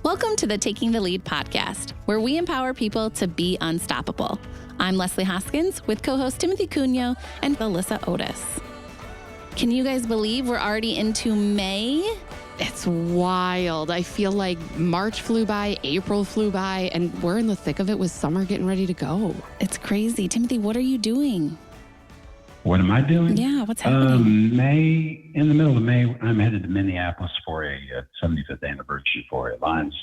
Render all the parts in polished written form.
Welcome to the Taking the Lead podcast, where we empower people to be unstoppable. I'm Leslie Hoskins with co-host Timothy Cunha and Alyssa Otis. Can you guys believe we're already into May? It's wild. I feel like March flew by, April flew by, and we're in the thick of it with summer getting ready to go. It's crazy. Timothy, what are you doing? What am I doing? Yeah, what's happening? In the middle of May, I'm headed to Minneapolis for a 75th anniversary for Alliance,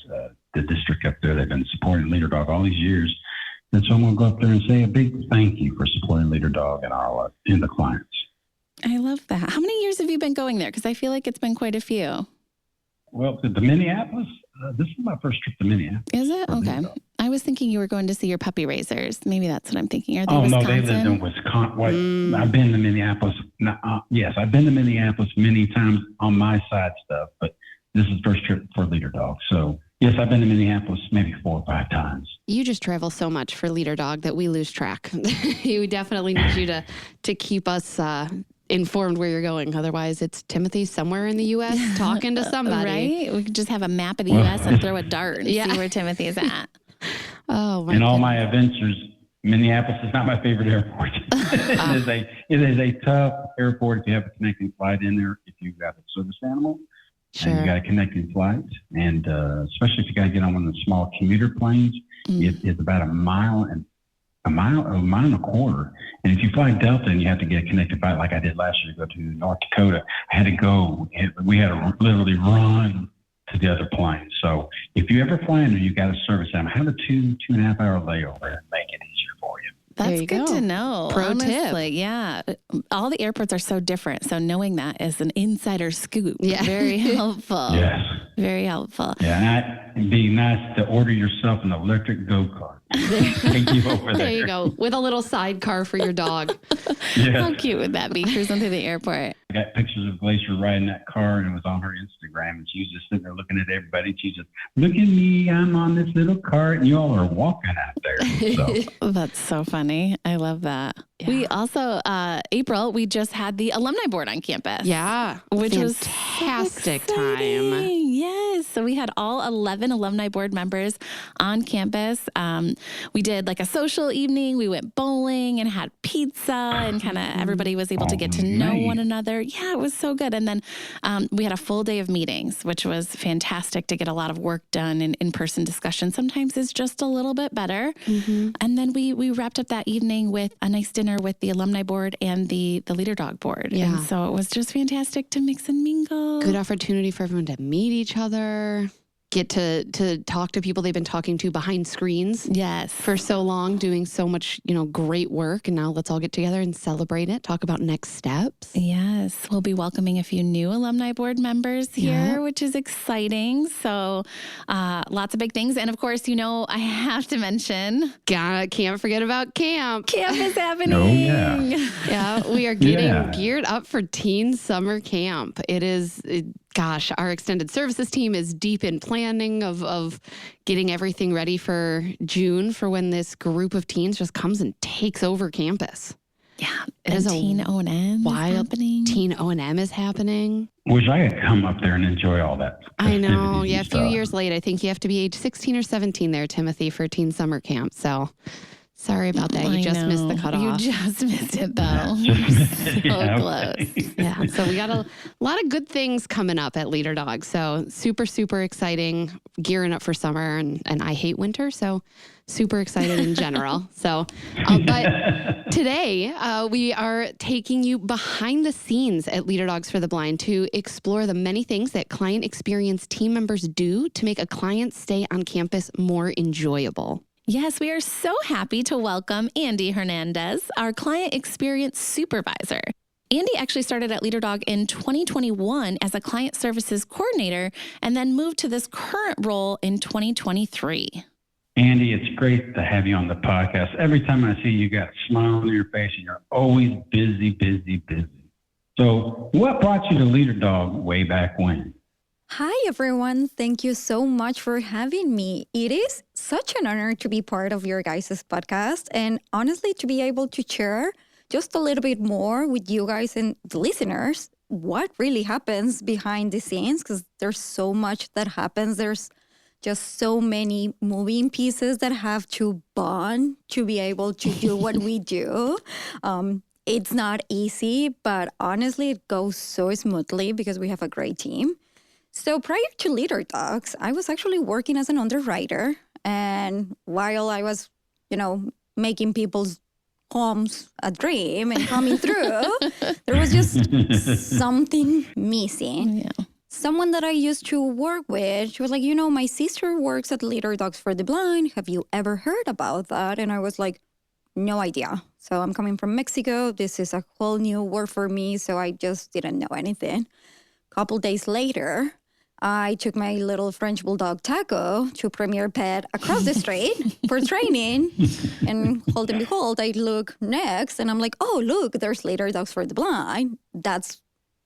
the district up there. They've been supporting Leader Dog all these years. And so I'm going to go up there and say a big thank you for supporting Leader Dog and the clients. I love that. How many years have you been going there? Because I feel like it's been quite a few. Well, the Minneapolis, this is my first trip to Minneapolis. Is it? Okay. I was thinking you were going to see your puppy raisers. Maybe that's what I'm thinking. Are they Wisconsin? No, they lived in Wisconsin. I've been to Minneapolis. Yes, I've been to Minneapolis many times on my side stuff, but this is the first trip for Leader Dog. So, yes, I've been to Minneapolis maybe 4 or 5 times. You just travel so much for Leader Dog that we lose track. We definitely need you to keep us informed where you're going. Otherwise, it's Timothy somewhere in the U.S. talking to somebody. Right? We could just have a map of the U.S. and throw a dart and see where Timothy's at. Oh, my In all goodness. my adventures, Minneapolis is not my favorite airport. It is a tough airport if you have a connecting flight in there, if you've got a service animal. Sure. And you got a connecting flight. And especially if you got to get on one of the small commuter planes, it's about a mile and a quarter. And if you fly Delta and you have to get a connected flight like I did last year to go to North Dakota, I had to go. We had to literally run to the other plane. So if you ever fly in there, you got a service animal. Have a 2.5 hour layover and make it easier for you. That's good to know. Pro tip. Yeah. All the airports are so different. So knowing that is an insider scoop. Yeah. Very helpful. Yes. Very helpful. Yeah, and it'd be nice to order yourself an electric go-kart. Take you over There you go. With a little sidecar for your dog. Yeah. How cute would that be, cruising through the airport? I got pictures of Glacier riding that car, and it was on her Instagram, and she was just sitting there looking at everybody. She just, look at me, I'm on this little cart, and you all are walking out there. So. That's so funny. I love that. Yeah. We also, April, we just had the alumni board on campus. Yeah. Which was fantastic so time. Yes. So we had all 11 alumni board members on campus. We did like a social evening. We went bowling and had pizza and kind of everybody was able to get to know one another. Yeah, it was so good. And then we had a full day of meetings, which was fantastic to get a lot of work done and in-person discussion. Sometimes is just a little bit better. Mm-hmm. And then we wrapped up that evening with a nice dinner with the alumni board and the Leader Dog board. Yeah. And so it was just fantastic to mix and mingle. Good opportunity for everyone to meet each other, get to talk to people they've been talking to behind screens. Yes. For so long, doing so much, great work. And now let's all get together and celebrate it. Talk about next steps. Yes. We'll be welcoming a few new alumni board members here, which is exciting. So lots of big things. And of course, I have to mention. Can't forget about camp. Camp is happening. Oh, yeah. Yeah, we are getting geared up for teen summer camp. Gosh, our extended services team is deep in planning of getting everything ready for June for when this group of teens just comes and takes over campus. Yeah, and Teen O&M is happening. Teen O&M is happening. Wish I could come up there and enjoy all that. I know. Yeah, a few years late. I think you have to be age 16 or 17 there, Timothy, for teen summer camp. So sorry about that. You just missed the cutoff. You just missed it, though. So close. Yeah. So we got a lot of good things coming up at Leader Dog. So super, super exciting, gearing up for summer. And I hate winter, so super excited in general. So, but today we are taking you behind the scenes at Leader Dogs for the Blind to explore the many things that client experience team members do to make a client's stay on campus more enjoyable. Yes, we are so happy to welcome Andy Hernandez, our Client Experience Supervisor. Andy actually started at Leader Dog in 2021 as a Client Services Coordinator and then moved to this current role in 2023. Andy, it's great to have you on the podcast. Every time I see you, you got a smile on your face and you're always busy. So what brought you to Leader Dog way back when? Hi, everyone. Thank you so much for having me. It is such an honor to be part of your guys' podcast and honestly to be able to share just a little bit more with you guys and the listeners what really happens behind the scenes, because there's so much that happens. There's just so many moving pieces that have to bond to be able to do what we do. It's not easy, but honestly, it goes so smoothly because we have a great team. So prior to Leader Dogs, I was actually working as an underwriter. And while I was, making people's homes a dream and coming through, there was just something missing. Yeah. Someone that I used to work with, she was like, my sister works at Leader Dogs for the Blind. Have you ever heard about that? And I was like, no idea. So I'm coming from Mexico. This is a whole new world for me. So I just didn't know anything. A couple days later, I took my little French bulldog Taco to Premier Pet across the street for training. And hold and behold, I look next and I'm like, oh, look, there's Leader Dogs for the Blind. That's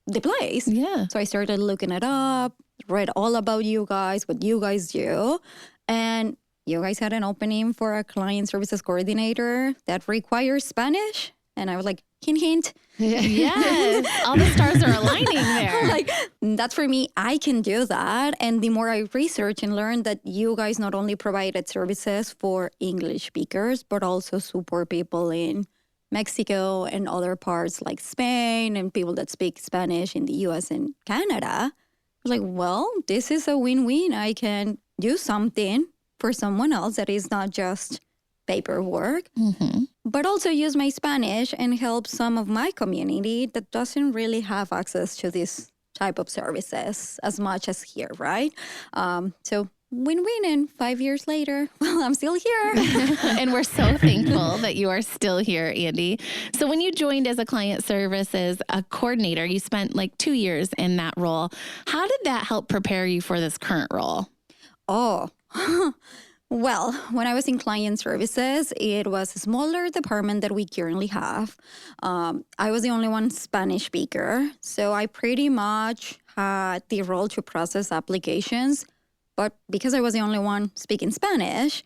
the place. Yeah. So I started looking it up, read all about you guys, what you guys do. And you guys had an opening for a client services coordinator that requires Spanish. And I was like, hint, hint. Yes. All the stars are aligning there. Like, that's for me. I can do that. And the more I research and learn that you guys not only provided services for English speakers, but also support people in Mexico and other parts like Spain and people that speak Spanish in the US and Canada. I was like, well, this is a win-win. I can do something for someone else that is not just paperwork, but also use my Spanish and help some of my community that doesn't really have access to this type of services as much as here, right? So win-win, and 5 years later, well, I'm still here. And we're so thankful that you are still here, Andy. So when you joined as a client services coordinator, you spent like 2 years in that role. How did that help prepare you for this current role? Oh, well, when I was in client services, it was a smaller department that we currently have. I was the only one Spanish speaker, so I pretty much had the role to process applications. But because I was the only one speaking Spanish,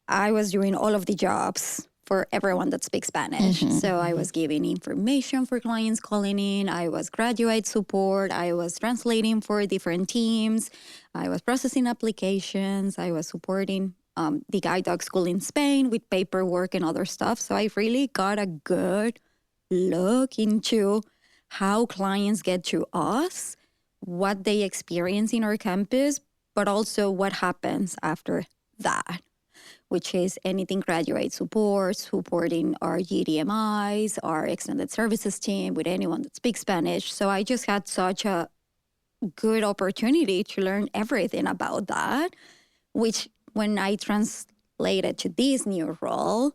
I was doing all of the jobs for everyone that speaks Spanish. So I was giving information for clients calling in. I was graduate support. I was translating for different teams. I was processing applications. I was supporting the guide dog school in Spain with paperwork and other stuff. So I really got a good look into how clients get to us, what they experience in our campus, but also what happens after that, which is anything graduate support, supporting our GDMIs, our extended services team with anyone that speaks Spanish. So I just had such a good opportunity to learn everything about that, which when I translated to this new role,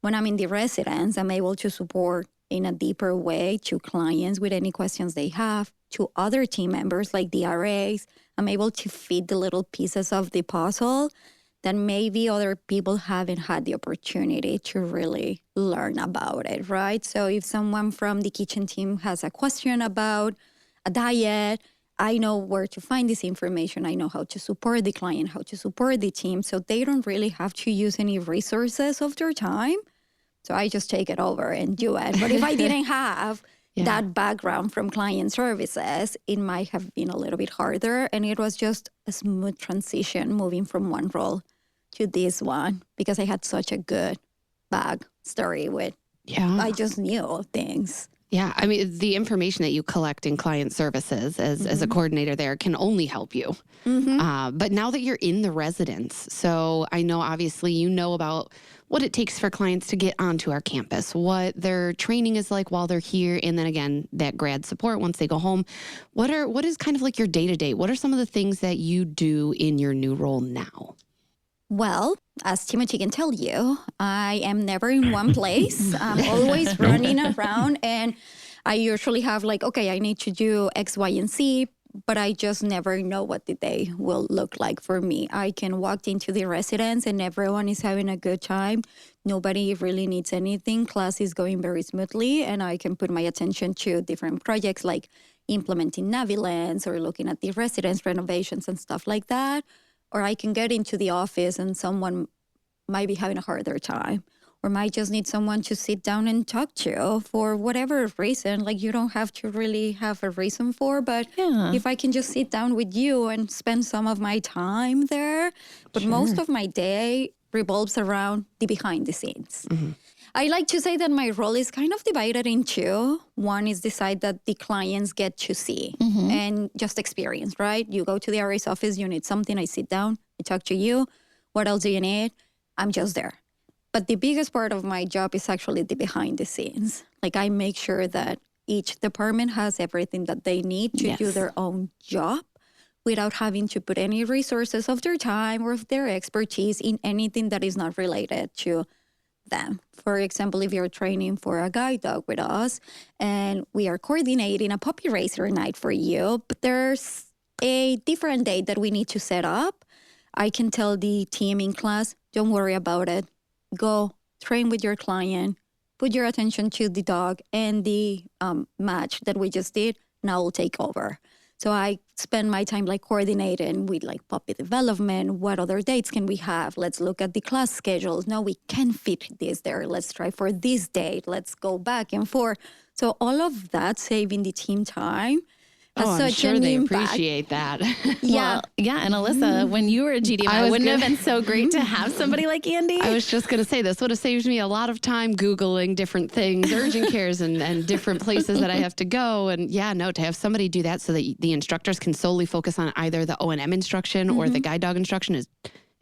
when I'm in the residence, I'm able to support in a deeper way to clients with any questions they have, to other team members like the RAs. I'm able to fit the little pieces of the puzzle that maybe other people haven't had the opportunity to really learn about it, right? So if someone from the kitchen team has a question about a diet, I know where to find this information. I know how to support the client, how to support the team. So they don't really have to use any resources of their time. So I just take it over and do it. But if I didn't have that background from client services, it might have been a little bit harder. And it was just a smooth transition moving from one role to this one because I had such a good back story with, I just knew things. Yeah, I mean, the information that you collect in client services as a coordinator there can only help you. But now that you're in the residence, so I know obviously you know about what it takes for clients to get onto our campus, what their training is like while they're here, and then again, that grad support once they go home. What is kind of like your day-to-day? What are some of the things that you do in your new role now? Well, as Timothy can tell you, I am never in one place. I'm always running around, and I usually have like, okay, I need to do X, Y, and Z, but I just never know what the day will look like for me. I can walk into the residence and everyone is having a good time. Nobody really needs anything. Class is going very smoothly, and I can put my attention to different projects like implementing Navilens or looking at the residence renovations and stuff like that. Or I can get into the office and someone might be having a harder time. or might just need someone to sit down and talk to for whatever reason. Like, you don't have to really have a reason for, but if I can just sit down with you and spend some of my time there. But most of my day revolves around the behind the scenes. I like to say that my role is kind of divided in two. One is the side that the clients get to see and just experience, right? You go to the RA's office, you need something, I sit down, I talk to you. What else do you need? I'm just there. But the biggest part of my job is actually the behind the scenes. Like, I make sure that each department has everything that they need to do their own job without having to put any resources of their time or of their expertise in anything that is not related to them. For example, if you're training for a guide dog with us and we are coordinating a puppy raiser night for you, but there's a different date that we need to set up, I can tell the team in class, don't worry about it. Go train with your client, put your attention to the dog and the match that we just did. Now we'll take over. So I spend my time like coordinating with like puppy development. What other dates can we have? Let's look at the class schedules. No, we can fit this there. Let's try for this date. Let's go back and forth. So all of that, saving the team time, has I'm such sure an they impact. appreciate that. Well, and Alyssa, when you were a GDM, wouldn't it have been so great to have somebody like Andy? I was just going to say, this would have saved me a lot of time Googling different things, urgent cares and different places that I have to go. And to have somebody do that so that the instructors can solely focus on either the O&M instruction or the guide dog instruction is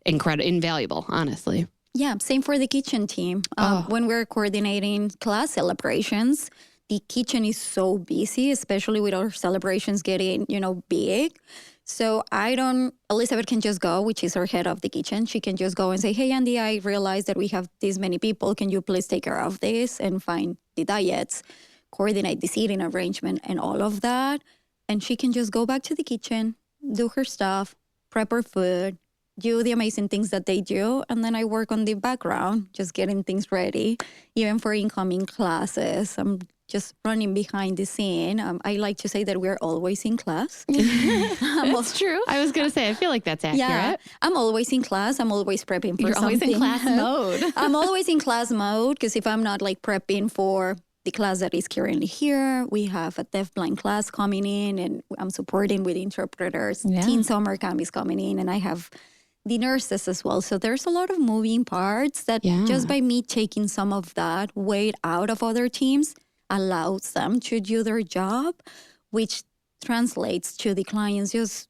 invaluable, honestly. Yeah, same for the kitchen team. When we're coordinating class celebrations, the kitchen is so busy, especially with our celebrations getting, big. So Elizabeth can just go, which is our head of the kitchen. She can just go and say, hey, Andy, I realize that we have this many people. Can you please take care of this and find the diets, coordinate the seating arrangement and all of that? And she can just go back to the kitchen, do her stuff, prep her food, do the amazing things that they do. And then I work on the background, just getting things ready, even for incoming classes. I'm just running behind the scene. I like to say that we're always in class. That's true. I was going to say, I feel like that's accurate. Yeah, I'm always in class. I'm always prepping for You're something. always in class mode. I'm always in class mode because if I'm not like prepping for the class that is currently here, we have a deafblind class coming in and I'm supporting with interpreters. Teen summer camp is coming in and I have the nurses as well. So there's a lot of moving parts that just by me taking some of that weight out of other teams allows them to do their job, which translates to the clients just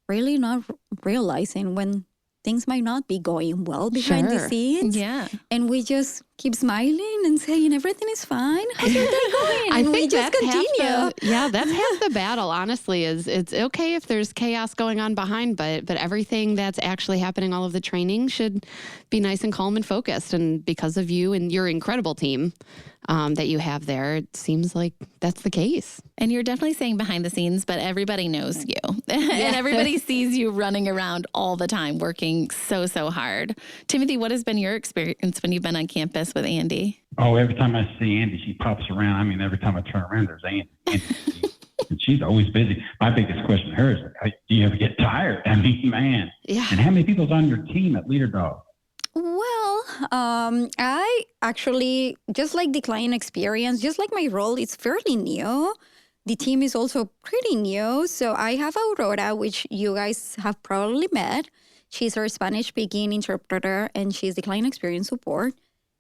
really not realizing when things might not be going well behind the scenes. Yeah. And we just keep smiling and saying everything is fine. How's your day going? I And we think just that's continue. that's half the battle, honestly, is it's okay if there's chaos going on behind, but everything that's actually happening, all of the training should be nice and calm and focused. And because of you and your incredible team that you have there, it seems like that's the case. And you're definitely saying behind the scenes, but everybody knows you. And everybody sees you running around all the time, working so hard. Timothy, what has been your experience when you've been on campus with Andy? Oh, every time I see Andy, she pops around. I mean, every time I turn around, there's Andy. And she's always busy. My biggest question to her is, do you ever get tired? I mean, man. Yeah. And how many people's on your team at Leader Dog? Well, I actually, just like the client experience, just like my role, it's fairly new. The team is also pretty new. So I have Aurora, which you guys have probably met. She's our Spanish-speaking interpreter, and she's the client experience support.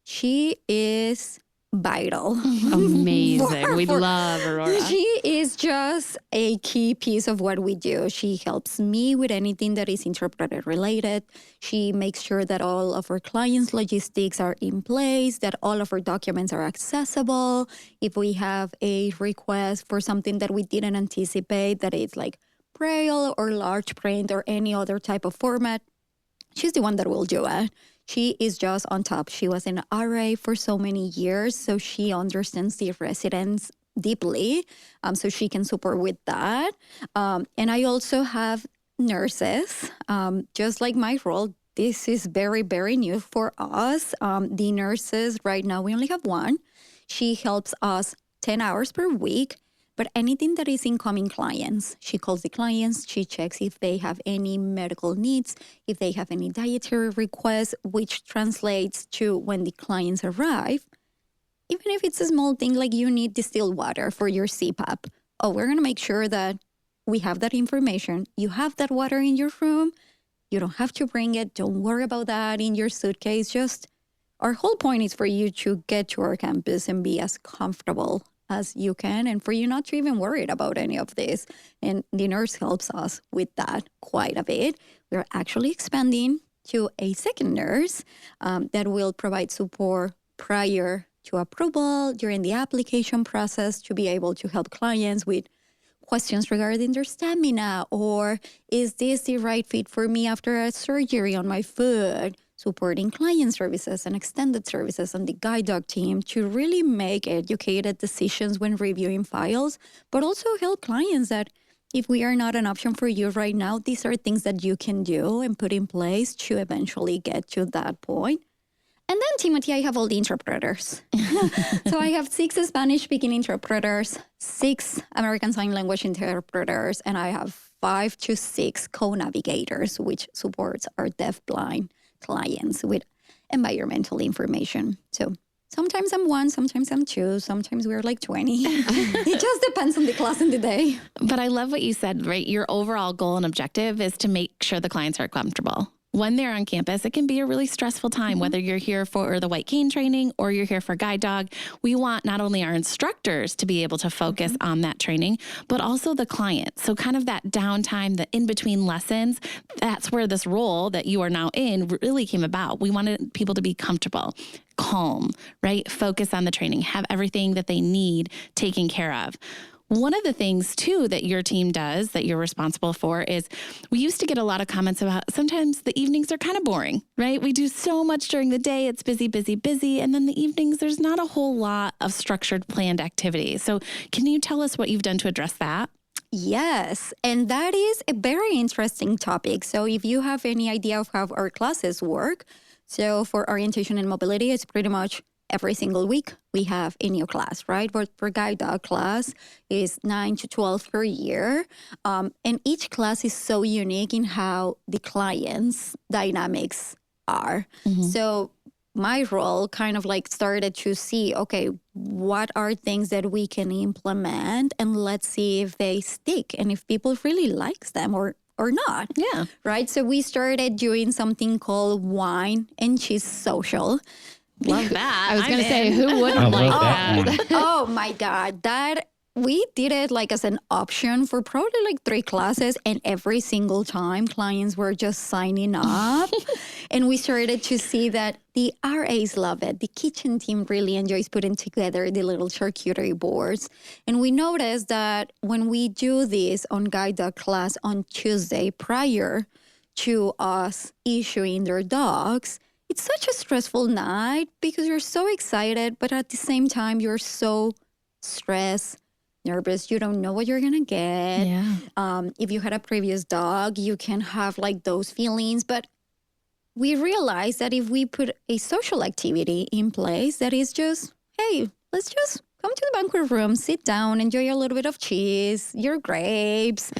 She is vital. Amazing. We love Aurora. She is just a key piece of what we do. She helps me with anything that is interpreter related. She makes sure that all of our clients' logistics are in place, that all of our documents are accessible. If we have a request for something that we didn't anticipate, that it's like Braille or large print or any other type of format, she's the one that will do it. She is just on top. She was an RA for so many years, so she understands the residents deeply, so she can support with that. And I also have nurses. Just like my role, this is very, very new for us. The nurses, right now, we only have one. She helps us 10 hours per week, but anything that is incoming clients. She calls the clients, she checks if they have any medical needs, if they have any dietary requests, which translates to when the clients arrive. Even if it's a small thing like you need distilled water for your CPAP, we're going to make sure that we have that information. You have that water in your room. You don't have to bring it. Don't worry about that in your suitcase. Just our whole point is for you to get to our campus and be as comfortable as you can, and for you not to even worry about any of this. And the nurse helps us with that quite a bit. We're actually expanding to a second nurse that will provide support prior to approval, during the application process, to be able to help clients with questions regarding their stamina, or is this the right fit for me after a surgery on my foot? Supporting client services and extended services on the guide dog team to really make educated decisions when reviewing files, but also help clients that if we are not an option for you right now, these are things that you can do and put in place to eventually get to that point. And then, Timothy, I have all the interpreters. So I have 6 Spanish-speaking interpreters, 6 American Sign Language interpreters, and I have 5 to 6 co-navigators, which supports our deaf-blind clients with environmental information. So sometimes I'm 1, sometimes I'm 2, sometimes we're like 20. It just depends on the class and the day. But I love what you said, right? Your overall goal and objective is to make sure the clients are comfortable. When they're on campus, it can be a really stressful time, whether you're here for the white cane training or you're here for guide dog. We want not only our instructors to be able to focus on that training, but also the client. So kind of that downtime, the in-between lessons, that's where this role that you are now in really came about. We wanted people to be comfortable, calm, right? Focus on the training, have everything that they need taken care of. One of the things, too, that your team does that you're responsible for is we used to get a lot of comments about sometimes the evenings are kind of boring, right? We do so much during the day. It's busy, busy, busy. And then the evenings, there's not a whole lot of structured, planned activities. So can you tell us what you've done to address that? Yes, and that is a very interesting topic. So if you have any idea of how our classes work, so for orientation and mobility, it's pretty much every single week we have a new class, right? But for guide dog class is 9 to 12 per year. And each class is so unique in how the client's dynamics are. So my role kind of like started to see, okay, what are things that we can implement, and let's see if they stick and if people really likes them or not. Yeah. Right? So we started doing something called Wine and Cheese Social. Love that. I was going to say, who wouldn't like that? Oh my God. We did it like as an option for probably like 3 classes, and every single time clients were just signing up. And we started to see that the RAs love it. The kitchen team really enjoys putting together the little charcuterie boards. And we noticed that when we do this on guide dog class on Tuesday prior to us issuing their dogs, it's such a stressful night because you're so excited, but at the same time, you're so stressed, nervous. You don't know what you're going to get. Yeah. If you had a previous dog, you can have like those feelings. But we realized that if we put a social activity in place that is just, hey, let's just come to the banquet room, sit down, enjoy a little bit of cheese, your grapes,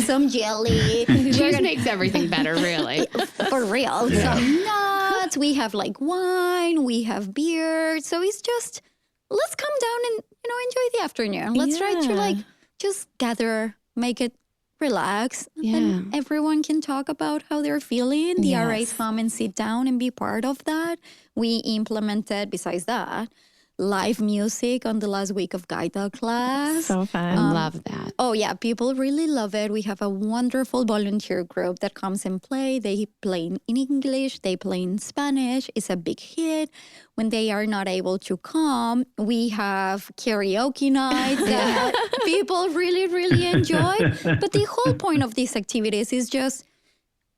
some jelly. Cheese makes everything better, really. For real. Yeah. Some nuts. We have like wine. We have beer. So it's just, let's come down and, enjoy the afternoon. Let's try to like just gather, make it relax. And everyone can talk about how they're feeling. The RAs come and sit down and be part of that. We implemented, besides that, live music on the last week of guide dog class. So fun. I love that. Oh, yeah. People really love it. We have a wonderful volunteer group that comes and play. They play in English. They play in Spanish. It's a big hit. When they are not able to come, we have karaoke nights that people really, really enjoy. But the whole point of these activities is just,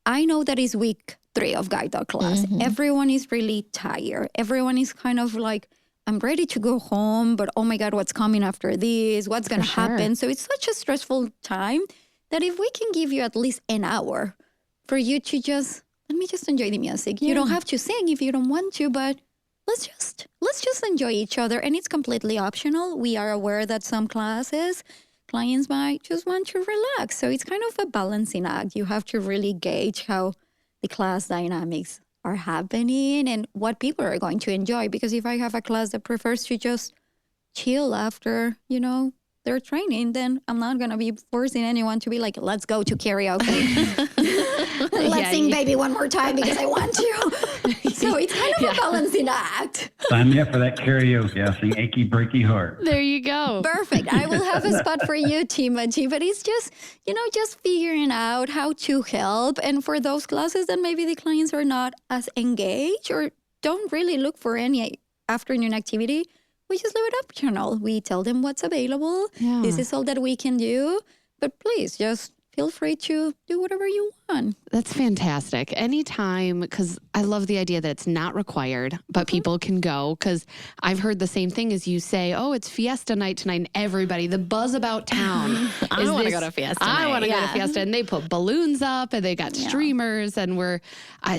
I know that it's week 3 of guide dog class. Everyone is really tired. Everyone is kind of like, I'm ready to go home, but oh my God, what's coming after this? What's going to happen? So it's such a stressful time that if we can give you at least an hour for you to let me just enjoy the music. You don't have to sing if you don't want to, but let's just enjoy each other. And it's completely optional. We are aware that some classes clients might just want to relax. So it's kind of a balancing act. You have to really gauge how the class dynamics are happening and what people are going to enjoy. Because if I have a class that prefers to just chill after, their training, then I'm not going to be forcing anyone to be like, let's go to karaoke. Let's sing Baby one more time because I want to. So it's kind of a balancing act. Sign me up for that karaoke. I'll sing Achy Breaky Heart. There you go. Perfect. I will have a spot for you, Timothy. But it's just, just figuring out how to help. And for those classes that maybe the clients are not as engaged or don't really look for any afternoon activity, we just leave it optional. We tell them what's available. Yeah. This is all that we can do. But please just feel free to do whatever you want. That's fantastic. Anytime, because I love the idea that it's not required, but people can go. Because I've heard the same thing as you say, oh, it's Fiesta night tonight, and everybody, the buzz about town. I want to go to Fiesta night. I want to go to Fiesta. And they put balloons up, and they got streamers, and we're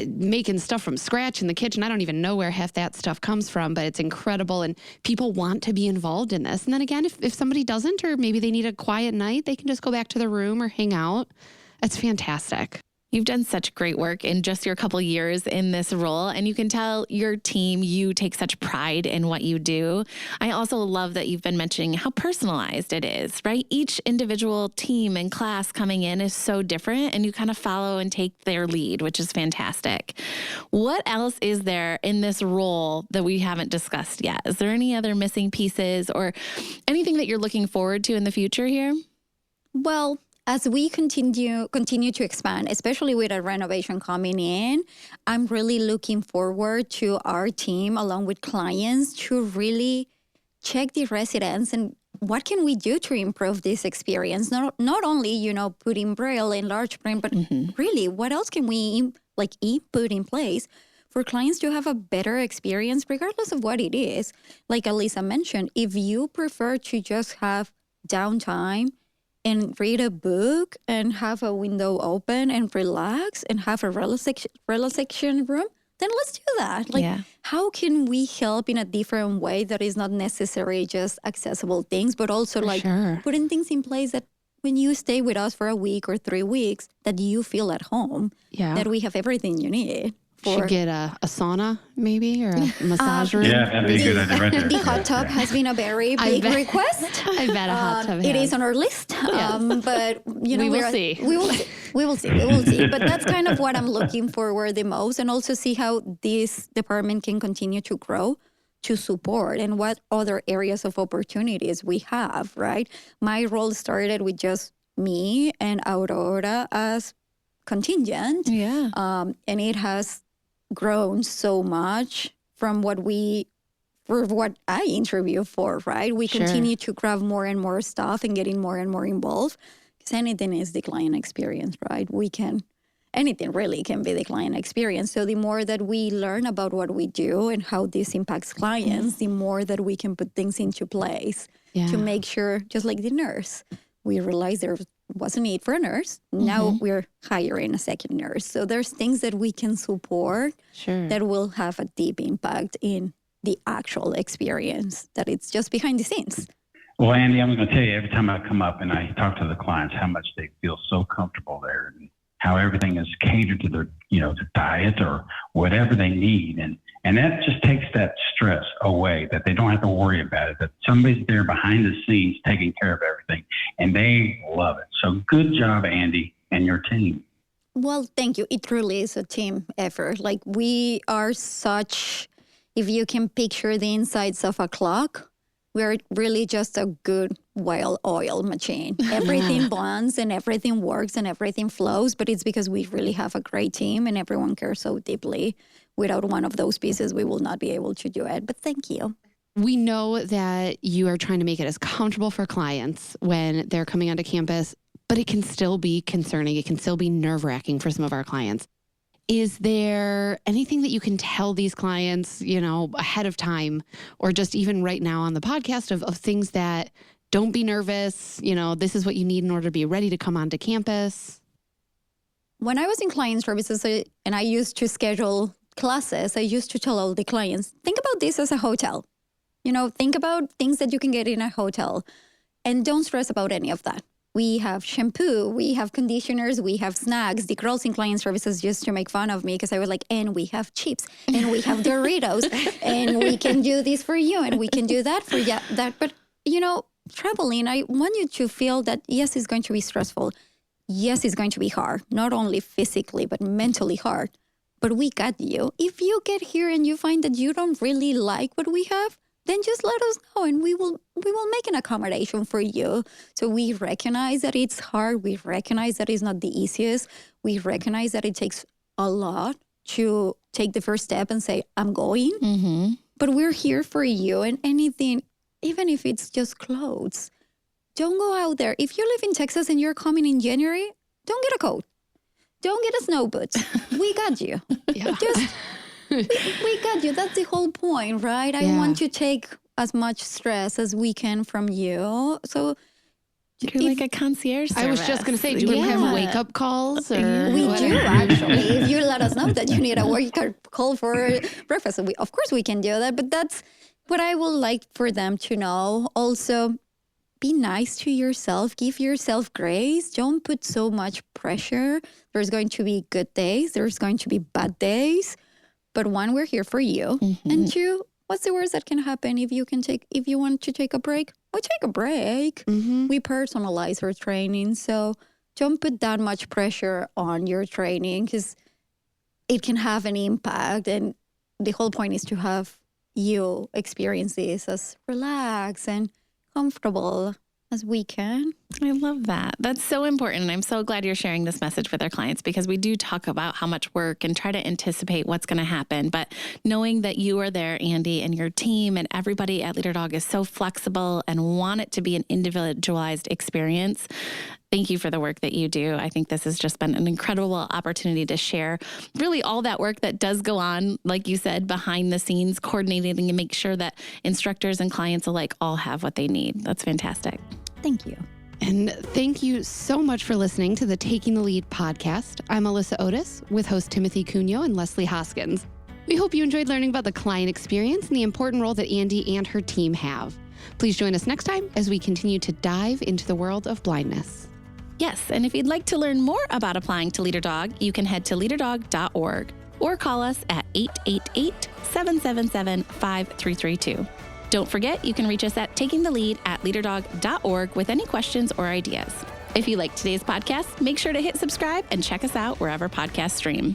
making stuff from scratch in the kitchen. I don't even know where half that stuff comes from, but it's incredible. And people want to be involved in this. And then again, if somebody doesn't, or maybe they need a quiet night, they can just go back to their room or hang out. It's fantastic. You've done such great work in just your couple years in this role, and you can tell your team, you take such pride in what you do. I also love that you've been mentioning how personalized it is, right? Each individual team and class coming in is so different, and you kind of follow and take their lead, which is fantastic. What else is there in this role that we haven't discussed yet? Is there any other missing pieces or anything that you're looking forward to in the future here? Well, as we continue to expand, especially with a renovation coming in, I'm really looking forward to our team, along with clients, to really check the residents and what can we do to improve this experience. Not only, putting Braille in large print, but really, what else can we put in place for clients to have a better experience, regardless of what it is? Like Elisa mentioned, if you prefer to just have downtime and read a book and have a window open and relax and have a relaxation room, then let's do that. How can we help in a different way that is not necessarily just accessible things, but also putting things in place that when you stay with us for a week or 3 weeks, that you feel at home, that we have everything you need. Should get a sauna maybe or a massage room. Yeah, that'd be a good idea right there. The hot tub has been a very big request. I bet a hot tub it is on our list, but we will see. We will see. But that's kind of what I'm looking forward the most, and also see how this department can continue to grow, to support, and what other areas of opportunities we have. Right, my role started with just me and Aurora as contingent, and it has grown so much from what I interview for, right? We continue to grab more and more stuff and getting more and more involved, because anything is the client experience, right? Anything really can be the client experience. So the more that we learn about what we do and how this impacts clients, the more that we can put things into place to make sure, just like the nurse, we realize there was a need for a nurse. Now we're hiring a second nurse. So there's things that we can support that will have a deep impact in the actual experience, that it's just behind the scenes. Well, Andy, I'm going to tell you, every time I come up and I talk to the clients, how much they feel so comfortable there and how everything is catered to their, their diet or whatever they need. And that just takes that stress away, that they don't have to worry about it, that somebody's there behind the scenes taking care of everything, and they love it. So good job, Andy, and your team. Well, thank you. It truly is a team effort. We are if you can picture the insides of a clock, we're really just a good well-oiled machine. Everything blends and everything works and everything flows, but it's because we really have a great team and everyone cares so deeply. Without one of those pieces, we will not be able to do it. But thank you. We know that you are trying to make it as comfortable for clients when they're coming onto campus, but it can still be concerning. It can still be nerve-wracking for some of our clients. Is there anything that you can tell these clients, ahead of time, or just even right now on the podcast of things that don't be nervous, this is what you need in order to be ready to come onto campus? When I was in client services and I used to schedule classes, I used to tell all the clients, think about this as a hotel. Think about things that you can get in a hotel. And don't stress about any of that. We have shampoo, we have conditioners, we have snacks. The girls in client services used to make fun of me because I was like, and we have chips, and we have Doritos, and we can do this for you, and we can do that for you. But traveling, I want you to feel that, yes, it's going to be stressful. Yes, it's going to be hard, not only physically, but mentally hard. But we got you. If you get here and you find that you don't really like what we have, then just let us know and we will make an accommodation for you. So we recognize that it's hard. We recognize that it's not the easiest. We recognize that it takes a lot to take the first step and say, I'm going. Mm-hmm. But we're here for you, and anything, even if it's just clothes, don't go out there. If you live in Texas and you're coming in January, don't get a coat. Don't get a snow boots. We got you. Yeah. We got you. That's the whole point, right? I want to take as much stress as we can from you. So you're like a concierge service. I was just going to say, do we have wake-up calls? Or we do, actually. If you let us know that you need a wake-up call for breakfast, of course we can do that. But that's what I would like for them to know. Also, be nice to yourself. Give yourself grace. Don't put so much pressure. There's going to be good days. There's going to be bad days. But one, we're here for you. Mm-hmm. And two, what's the worst that can happen if you want to take a break? Well, take a break. Mm-hmm. We personalize our training. So don't put that much pressure on your training because it can have an impact. And the whole point is to have you experience this as relaxed and comfortable as we can. I love that. That's so important. And I'm so glad you're sharing this message with our clients because we do talk about how much work and try to anticipate what's going to happen. But knowing that you are there, Andy, and your team and everybody at Leader Dog is so flexible and want it to be an individualized experience. Thank you for the work that you do. I think this has just been an incredible opportunity to share really all that work that does go on, like you said, behind the scenes, coordinating and make sure that instructors and clients alike all have what they need. That's fantastic. Thank you. And thank you so much for listening to the Taking the Lead podcast. I'm Alyssa Otis with host Timothy Cuneo and Leslie Hoskins. We hope you enjoyed learning about the client experience and the important role that Andy and her team have. Please join us next time as we continue to dive into the world of blindness. Yes, and if you'd like to learn more about applying to Leader Dog, you can head to leaderdog.org or call us at 888-777-5332. Don't forget, you can reach us at takingthelead@leaderdog.org with any questions or ideas. If you liked today's podcast, make sure to hit subscribe and check us out wherever podcasts stream.